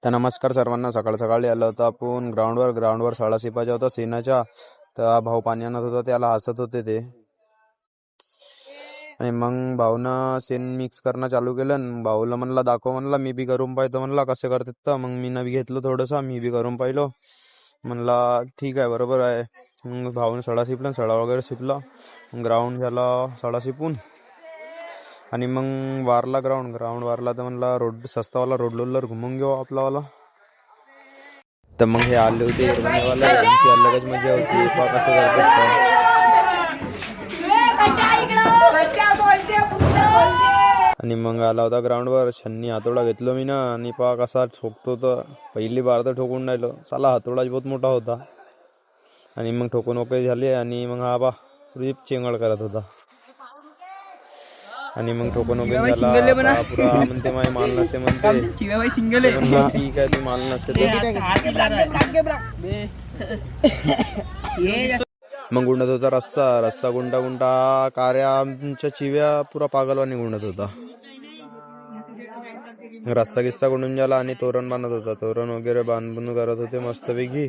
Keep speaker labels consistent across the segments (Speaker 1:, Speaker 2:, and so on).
Speaker 1: तर नमस्कार सर्वांना. सकाळ सकाळी आलो होतो आपण ग्राउंडवर शाळा शिपायचा होता सीनाच्या. तर भाऊ पाणी आणत होता, त्याला हसत होते ते. आणि मग भाऊनं शेण मिक्स करणं चालू केलं आणि भाऊला म्हणला दाखव, म्हणला मी बी करून पाहतो, म्हणला कसे करतात. तर मग मी बी घेतलं थोडंसं, मी बी करून पाहिलो. म्हणला ठीक आहे, बरोबर आहे. मग भाऊने सडा शिपला, सडा वगैरे शिपला. ग्राउंड झाला सडा शिपून. आणि मग ग्राउंड वारला. तर म्हणला रोड सस्तावाला रोडलर घुमून घेऊ आपलावाला. तर मग हे आले होते हिरवणीवाला, यांची अलगच मजा होती. पा कसं करतात. आणि मग आला होता ग्राउंडवर, छन्नी हातोडा घेतलो मी ना, आणि पा कसा ठोकतो. तर पहिली बार तर ठोकून राहिलो, साला हातोडा बहुत मोठा होता. आणि मग ठोकून ओके झाले. आणि मग हा बा ट्रिप चेंगड करत होता. आणि मग ठोकून वगैरे झाला पुरा. म्हणते माय माल नसे, म्हणते ठीक आहे तू माल नसे. मग गुंडत होता रस्सा गुंडा कार्या आमच्या चिव्या पुरा पागलवानी गुंडत होता. रस्सा गिस्सा गुंडून झाला आणि तोरण बांधत होता. तोरण वगैरे बांधून करत होते मस्तपैकी.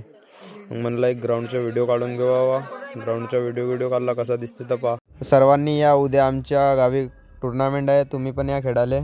Speaker 1: मग म्हणला एक ग्राउंडचा व्हिडिओ काढून घेवा. ग्राउंडचा व्हिडिओ काढला, कसा दिसते तर पहा. सर्वांनी या, उद्या आमच्या गावी टुर्नामेंट आहे, तुम्ही पण या खेळाले.